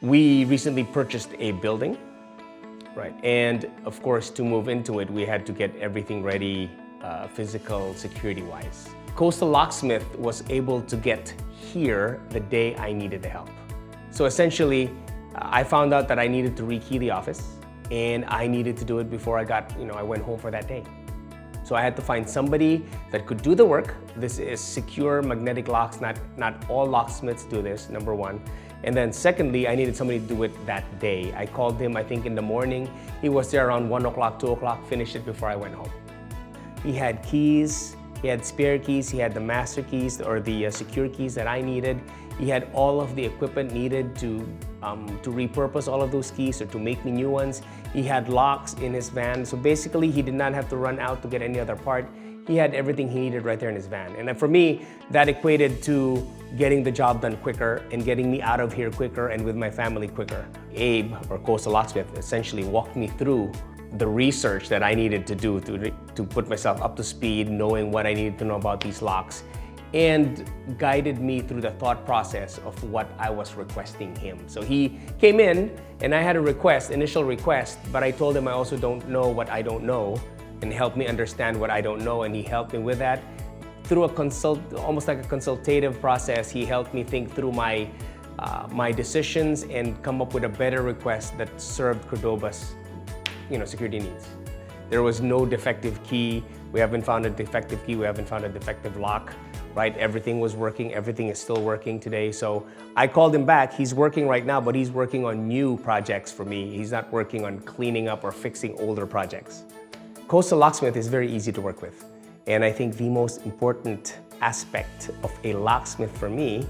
We recently purchased a building, right? And of course, to move into it, we had to get everything ready physical security-wise. Costa Locksmith was able to get here the day I needed the help. So essentially, I found out that I needed to rekey the office, and I needed to do it before I went home for that day. So I had to find somebody that could do the work. This is secure magnetic locks. Not all locksmiths do this, number one. And then secondly, I needed somebody to do it that day. I called him, I think in the morning. He was there around 1 o'clock, 2 o'clock, finished it before I went home. He had keys, he had spare keys, he had the master keys or the secure keys that I needed. He had all of the equipment needed to repurpose all of those keys or to make me new ones. He had locks in his van. So basically, he did not have to run out to get any other part. He had everything he needed right there in his van. And for me, that equated to getting the job done quicker and getting me out of here quicker and with my family quicker. Abe, or Costa Locksmith, essentially walked me through the research that I needed to do to put myself up to speed, knowing what I needed to know about these locks, and guided me through the thought process of what I was requesting him. So he came in and I had a initial request, but I told him I also don't know what I don't know and help me understand what I don't know, and he helped me with that. Through almost like a consultative process, he helped me think through my decisions and come up with a better request that served Cordoba's security needs. There was no defective key. We haven't found a defective key. We haven't found a defective lock, right? Everything was working. Everything is still working today. So I called him back. He's working right now, but he's working on new projects for me. He's not working on cleaning up or fixing older projects. Costa Locksmith is very easy to work with. And I think the most important aspect of a locksmith for me,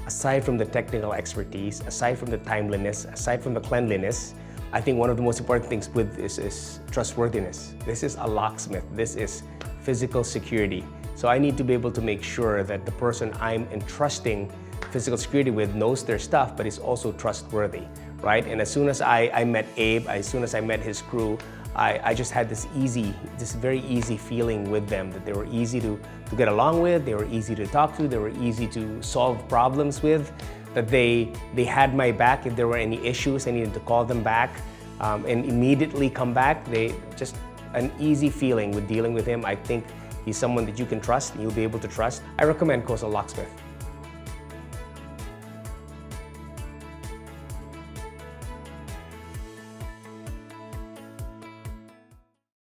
aside from the technical expertise, aside from the timeliness, aside from the cleanliness, I think one of the most important things with this is trustworthiness. This is a locksmith. This is physical security. So I need to be able to make sure that the person I'm entrusting physical security with knows their stuff, but is also trustworthy, right? And as soon as I met Abe, as soon as I met his crew, I just had this very easy feeling with them, that they were easy to get along with, they were easy to talk to, they were easy to solve problems with, that they had my back if there were any issues. I needed to call them back and immediately come back. Just an easy feeling with dealing with him. I think he's someone that you can trust and you'll be able to trust. I recommend Costa Locksmith.